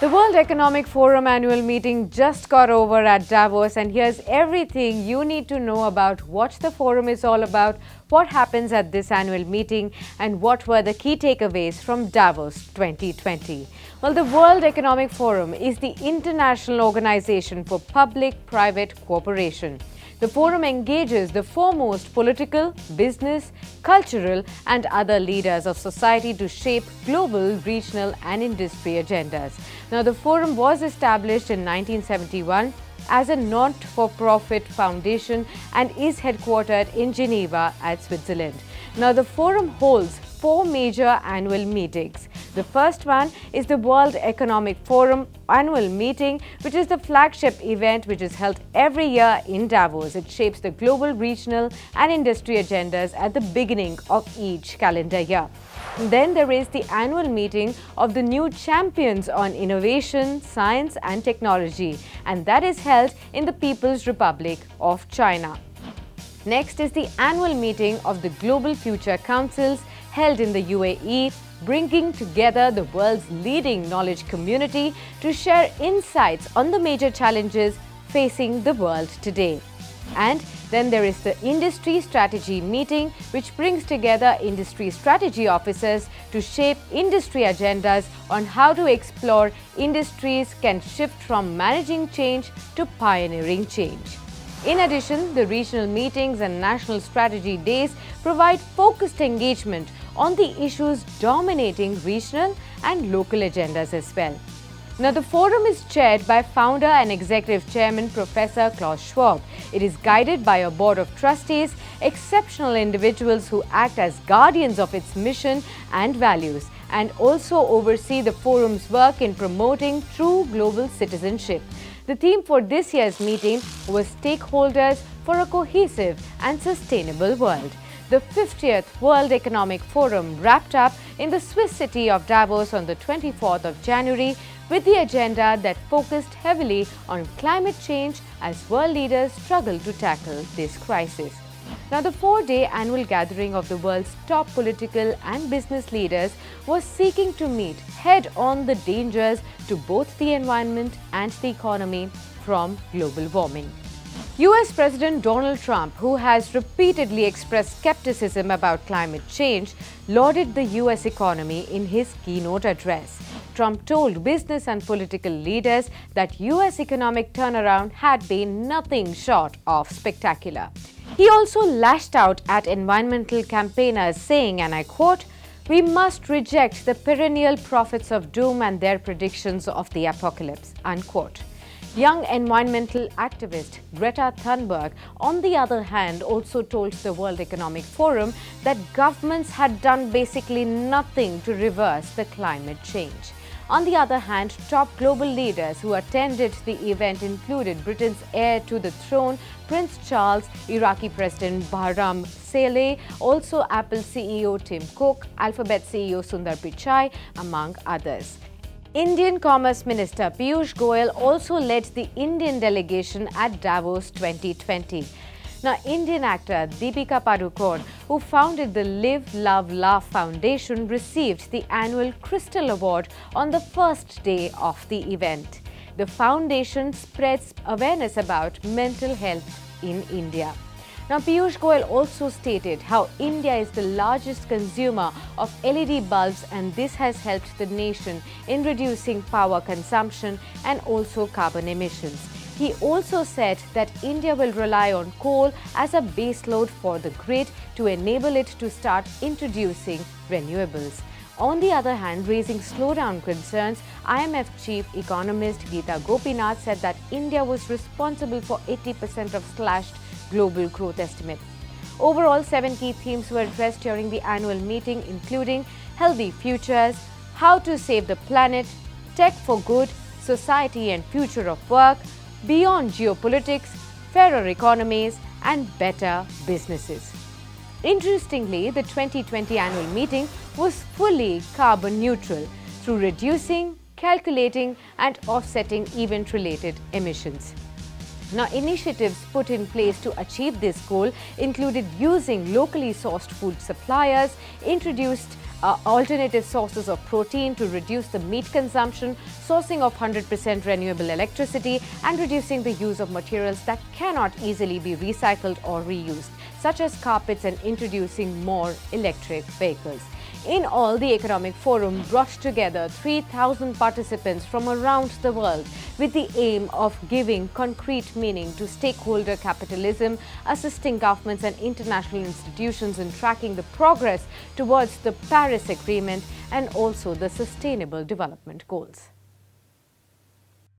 The World Economic Forum annual meeting just got over at Davos, and here's everything you need to know about what the forum is all about, what happens at this annual meeting, and what were the key takeaways from Davos 2020. Well, the World Economic Forum is the international organization for public-private cooperation. The forum engages the foremost political, business, cultural, and other leaders of society to shape global, regional, and industry agendas. Now, the forum was established in 1971 as a not-for-profit foundation and is headquartered in Geneva at Switzerland. Now, the forum holds 4 major annual meetings. The first one is the World Economic Forum annual meeting, which is the flagship event which is held every year in Davos. It shapes the global, regional, and industry agendas at the beginning of each calendar year. Then there is the annual meeting of the new champions on innovation, science, and technology, and that is held in the People's Republic of China. Next is the annual meeting of the Global Future Councils held in the UAE, bringing together the world's leading knowledge community to share insights on the major challenges facing the world today. And then there is the Industry Strategy Meeting, which brings together industry strategy officers to shape industry agendas on how to explore industries can shift from managing change to pioneering change. In addition, the regional meetings and national strategy days provide focused engagement on the issues dominating regional and local agendas as well. Now, the forum is chaired by founder and executive chairman Professor Klaus Schwab. It is guided by a board of trustees, exceptional individuals who act as guardians of its mission and values, and also oversee the forum's work in promoting true global citizenship. The theme for this year's meeting was Stakeholders for a Cohesive and Sustainable World. The 50th World Economic Forum wrapped up in the Swiss city of Davos on the 24th of January with the agenda that focused heavily on climate change as world leaders struggle to tackle this crisis. Now, the 4-day annual gathering of the world's top political and business leaders was seeking to meet head-on the dangers to both the environment and the economy from global warming. US President Donald Trump, who has repeatedly expressed skepticism about climate change, lauded the US economy in his keynote address. Trump told business and political leaders that US economic turnaround had been nothing short of spectacular. He also lashed out at environmental campaigners saying, and I quote, "We must reject the perennial prophets of doom and their predictions of the apocalypse," unquote. Young environmental activist Greta Thunberg, on the other hand, also told the World Economic Forum that governments had done basically nothing to reverse the climate change. On the other hand, top global leaders who attended the event included Britain's heir to the throne, Prince Charles, Iraqi President Bahram Saleh, also Apple CEO Tim Cook, Alphabet CEO Sundar Pichai, among others. Indian Commerce Minister Piyush Goyal also led the Indian delegation at Davos 2020. Now, Indian actor Deepika Padukone, who founded the Live, Love, Laugh Foundation, received the annual Crystal Award on the first day of the event. The foundation spreads awareness about mental health in India. Now, Piyush Goyal also stated how India is the largest consumer of LED bulbs, and this has helped the nation in reducing power consumption and also carbon emissions. He also said that India will rely on coal as a baseload for the grid to enable it to start introducing renewables. On the other hand, raising slowdown concerns, IMF chief economist Geeta Gopinath said that India was responsible for 80% of slashed global growth estimate. Overall, 7 key themes were addressed during the annual meeting, including healthy futures, how to save the planet, tech for good, society and future of work, beyond geopolitics, fairer economies, and better businesses. Interestingly, the 2020 annual meeting was fully carbon neutral through reducing, calculating, and offsetting event-related emissions. Now, initiatives put in place to achieve this goal included using locally sourced food suppliers, introduced alternative sources of protein to reduce the meat consumption, sourcing of 100% renewable electricity, and reducing the use of materials that cannot easily be recycled or reused, such as carpets, and introducing more electric vehicles. In all, the Economic Forum brought together 3,000 participants from around the world with the aim of giving concrete meaning to stakeholder capitalism, assisting governments and international institutions in tracking the progress towards the Paris Agreement and also the Sustainable Development Goals.